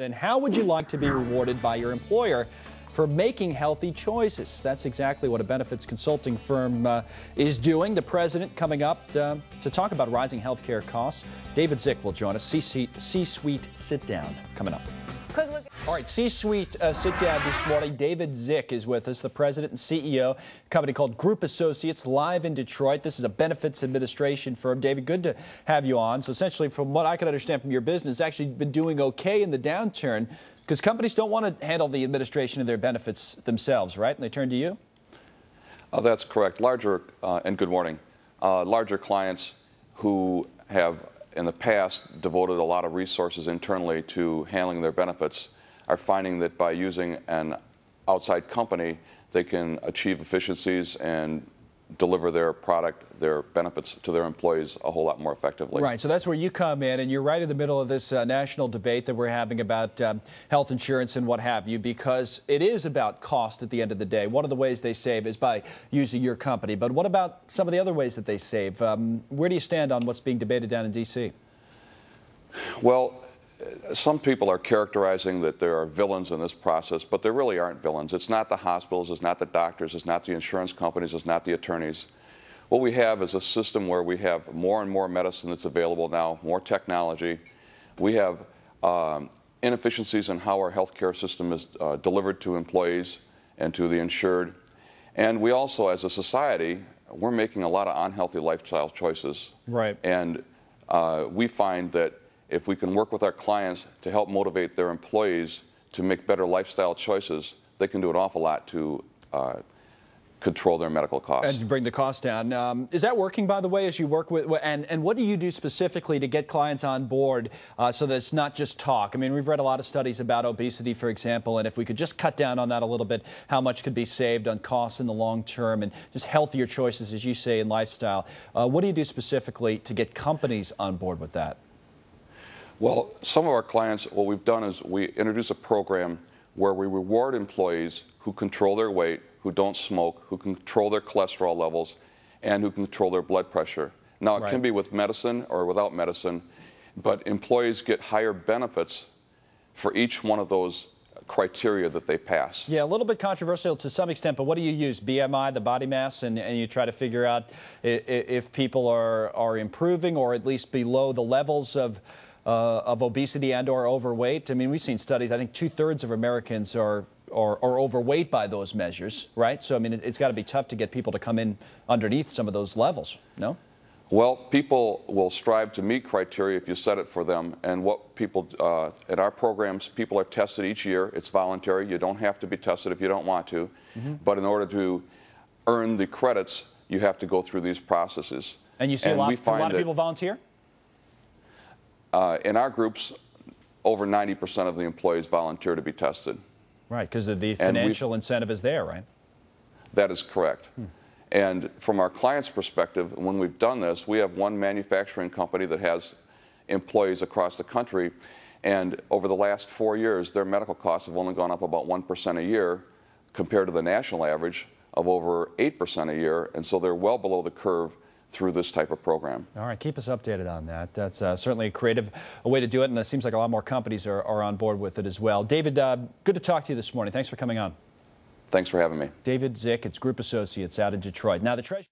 And how would you like to be rewarded by your employer for making healthy choices? That's exactly what a benefits consulting firm is doing. The president coming up to talk about rising health care costs. David Zick will join us. C-Suite Sit-Down coming up. Quick look. All right, C-Suite Sit-Down this morning. David Zick is with us, the president and CEO, a company called Group Associates, live in Detroit. This is a benefits administration firm. David, good to have you on. So essentially, from what I can understand from your business, it's actually been doing okay in the downturn because companies don't want to handle the administration of their benefits themselves, right? And they turn to you? Oh, that's correct. Larger, and good morning, larger clients who have in the past devoted a lot of resources internally to handling their benefits are finding that by using an outside company, they can achieve efficiencies and deliver their product, their benefits to their employees a whole lot more effectively. Right, so that's where you come in, and you're right in the middle of this national debate that we're having about health insurance and what have you, because it is about cost at the end of the day. One of the ways they save is by using your company, but what about some of the other ways that they save? Where do you stand on what's being debated down in D.C.? Well, some people are characterizing that there are villains in this process, but there really aren't villains. It's not the hospitals, it's not the doctors, it's not the insurance companies, it's not the attorneys. What we have is a system where we have more and more medicine that's available now, more technology. We have inefficiencies in how our healthcare system is delivered to employees and to the insured. And we also, as a society, we're making a lot of unhealthy lifestyle choices. Right. And we find that if we can work with our clients to help motivate their employees to make better lifestyle choices, they can do an awful lot to control their medical costs. And to bring the cost down. Is that working, by the way, as you work with, and what do you do specifically to get clients on board so that it's not just talk? I mean, we've read a lot of studies about obesity, for example, and if we could just cut down on that a little bit, how much could be saved on costs in the long term and just healthier choices, as you say, in lifestyle. What do you do specifically to get companies on board with that? Well, some of our clients, what we've done is we introduce a program where we reward employees who control their weight, who don't smoke, who control their cholesterol levels, and who control their blood pressure. Now, it can be with medicine or without medicine, but employees get higher benefits for each one of those criteria that they pass. Yeah, a little bit controversial to some extent, but what do you use? BMI, the body mass, and you try to figure out if people are improving or at least below the levels of obesity and or overweight. I mean, we've seen studies, I think 2/3 of Americans are overweight by those measures, right? So, I mean, it's got to be tough to get people to come in underneath some of those levels, no? Well, people will strive to meet criteria if you set it for them. And what people, in our programs, people are tested each year. It's voluntary. You don't have to be tested if you don't want to. But in order to earn the credits, you have to go through these processes. And you see a lot of people volunteer? In our groups, over 90% of the employees volunteer to be tested. Right, because the financial incentive is there, right? That is correct. And from our clients' perspective, when we've done this, we have one manufacturing company that has employees across the country, and over the last 4 years, their medical costs have only gone up about 1% a year compared to the national average of over 8% a year, and so they're well below the curve through this type of program. All right, keep us updated on that. That's certainly a creative way to do it, and it seems like a lot more companies are on board with it as well. David, good to talk to you this morning. Thanks for coming on. Thanks for having me. David Zick, it's Group Associates out of Detroit. Now, the Treasury